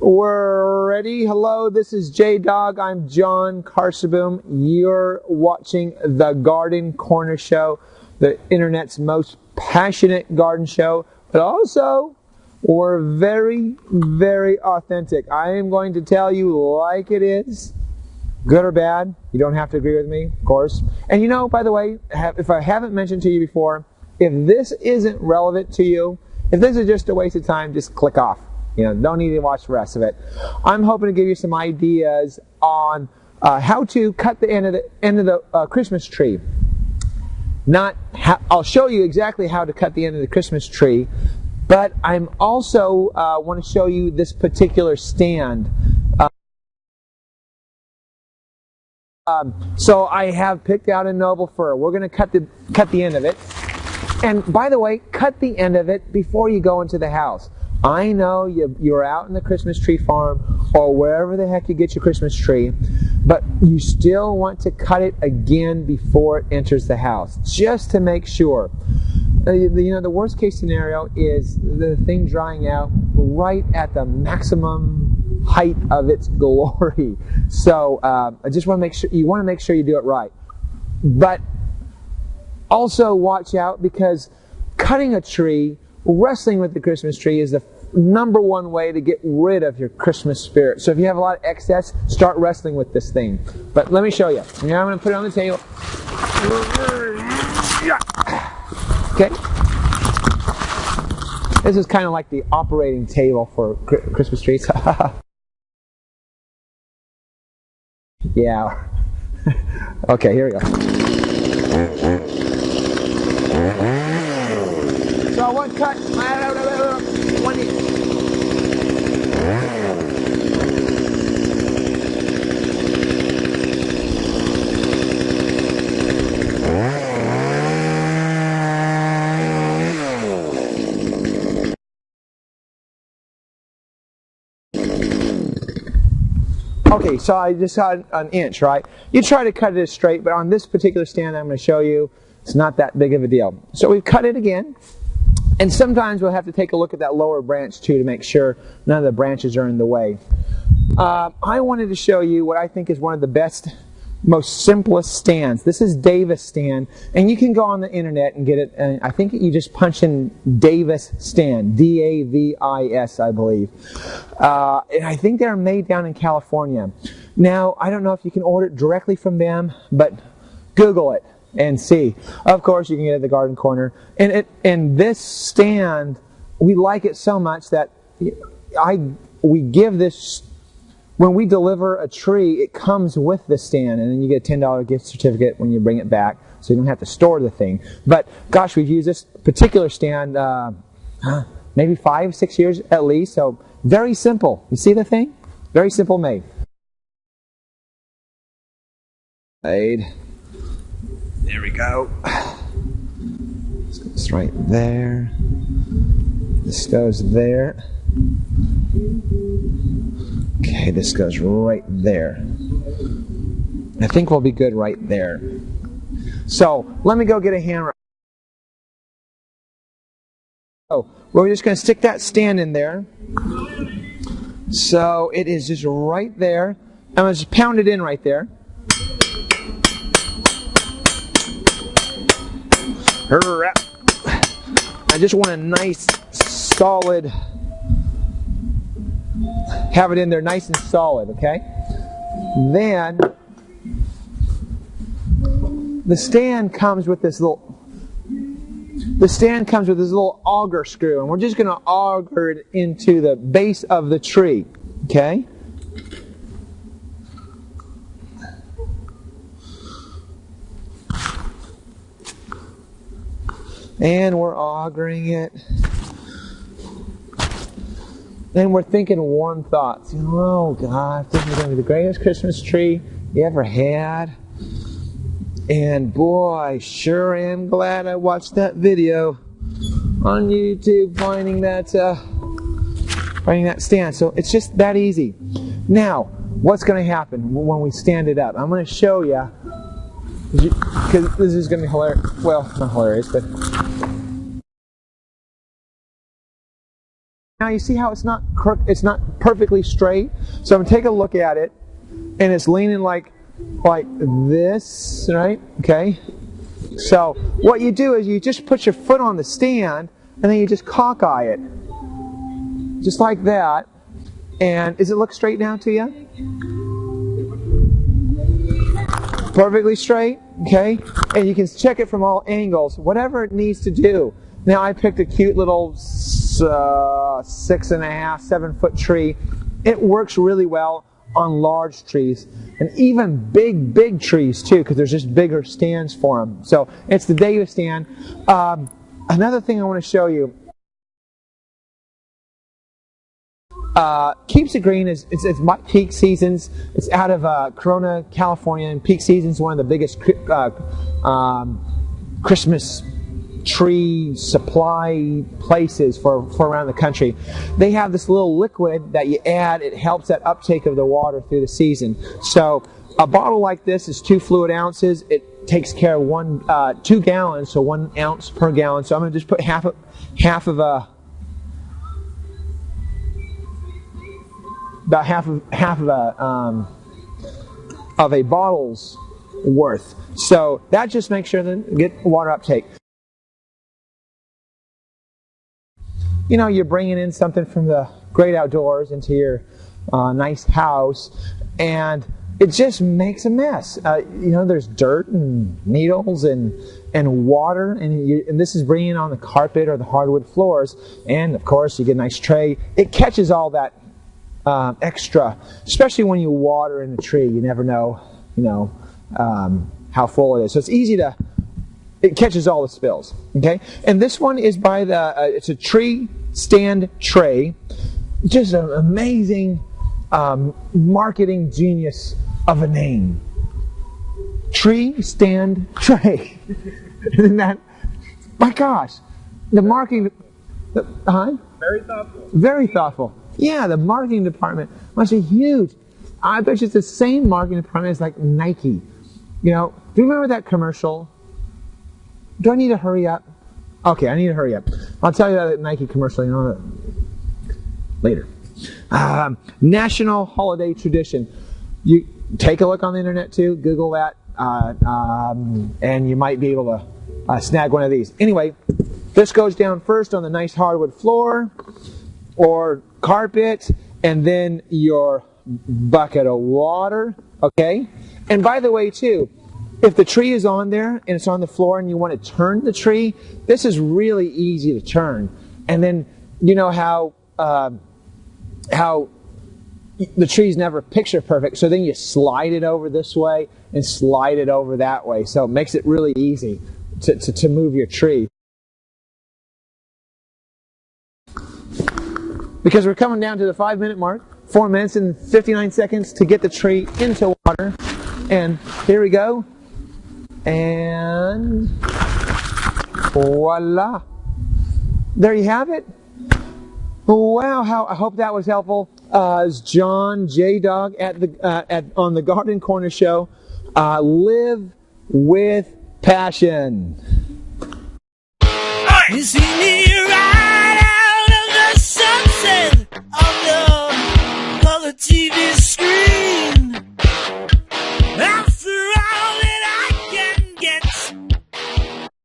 We're ready. Hello, this is J-Dog. I'm Jonn Karsseboom. You're watching the Garden Corner Show, the internet's most passionate garden show, but also we're very, very authentic. I am going to tell you like it is, good or bad. You don't have to agree with me, of course. And you know, by the way, if I haven't mentioned to you before, if this isn't relevant to you, if this is just a waste of time, just click off. You know, don't need to watch the rest of it. I'm hoping to give you some ideas on how to cut the end of the Christmas tree. I'll show you exactly how to cut the end of the Christmas tree, but I'm also want to show you this particular stand. So I have picked out a noble fir. We're going to cut the end of it. And by the way, cut the end of it before you go into the house. I know you're out in the Christmas tree farm or wherever the heck you get your Christmas tree, but you still want to cut it again before it enters the house, just to make sure. You know, the worst case scenario is the thing drying out right at the maximum height of its glory. So I just want to make sure you do it right. But also watch out, because cutting a tree, wrestling with the Christmas tree, is the number one way to get rid of your Christmas spirit. So if you have a lot of excess, start wrestling with this thing. But let me show you. Now I'm going to put it on the table. Okay. This is kind of like the operating table for Christmas trees. Yeah. Okay, here we go. So one cut, 1 inch. Okay, so I just got an inch, right? You try to cut it straight, but on this particular stand I'm going to show you, it's not that big of a deal. So we've cut it again. And sometimes we'll have to take a look at that lower branch too to make sure none of the branches are in the way. I wanted to show you what I think is one of the best, most simplest stands. This is Davis stand, and you can go on the internet and get it. And I think you just punch in Davis stand, D-A-V-I-S, I believe. And I think they're made down in California. Now, I don't know if you can order it directly from them, but Google it and see. Of course, you can get it at the Garden Corner. And this stand, we like it so much that we give this, when we deliver a tree, it comes with the stand, and then you get a $10 gift certificate when you bring it back, so you don't have to store the thing. But gosh, we've used this particular stand maybe 5-6 years at least, so very simple. You see the thing? Very simple made. There we go. This goes right there. This goes there. Okay, this goes right there. I think we'll be good right there. So, let me go get a hammer. Oh, we're just going to stick that stand in there. So, it is just right there. I'm going to just pound it in right there. I just want a nice, solid, have it in there nice and solid, okay? Then, the stand comes with this little auger screw, and we're just going to auger it into the base of the tree, okay? And we're augering it. Then we're thinking warm thoughts. Oh God, this is going to be the greatest Christmas tree you ever had. And boy, I sure am glad I watched that video on YouTube finding that stand. So it's just that easy. Now, what's going to happen when we stand it up? I'm going to show you, because this is going to be hilarious. Well, not hilarious, but Now you see how it's not perfectly straight? So I'm going to take a look at it, and it's leaning like this, right? Okay. So what you do is you just put your foot on the stand, and then you just cockeye it. Just like that. And does it look straight now to you? Perfectly straight, okay? And you can check it from all angles, whatever it needs to do. Now I picked a cute little 6.5, 7-foot tree. It works really well on large trees, and even big trees too, because there's just bigger stands for them. So it's the Davis stand. Another thing I want to show you. Keeps It Green it's peak seasons. It's out of Corona, California, and peak season is one of the biggest Christmas tree supply places for around the country. They have this little liquid that you add. It helps that uptake of the water through the season. So a bottle like this is 2 fluid ounces. It takes care of 2 gallons, so 1 ounce per gallon. So I'm going to just put half of a bottle's worth. So that just makes sure that get water uptake. You know, you're bringing in something from the great outdoors into your nice house, and it just makes a mess. You know, there's dirt and needles and water, and this is bringing it on the carpet or the hardwood floors. And of course, you get a nice tray. It catches all that extra, especially when you water in a tree. You never know, how full it is. So it's easy to. It catches all the spills. Okay, and this one is by it's a tree stand tray. Just an amazing marketing genius of a name. Tree stand tray. Isn't that? My gosh, the marketing. Very thoughtful. Very thoughtful. Yeah, the marketing department must be huge. I bet you it's the same marketing department as like Nike. You know, do you remember that commercial? Do I need to hurry up? Okay, I need to hurry up. I'll tell you that Nike commercial, later. National holiday tradition. You take a look on the internet too. Google that, and you might be able to snag one of these. Anyway, this goes down first on the nice hardwood floor or carpet, and then your bucket of water. Okay, and by the way too, if the tree is on there and it's on the floor and you want to turn the tree, this is really easy to turn. And then you know how the tree's never picture perfect, so then you slide it over this way and slide it over that way. So it makes it really easy to move your tree. Because we're coming down to the 5-minute mark, 4 minutes and 59 seconds to get the tree into water. And here we go. And voila. There you have it. Wow, I hope that was helpful. It's John J. Dog on the Garden Corner Show. Live with passion. You see me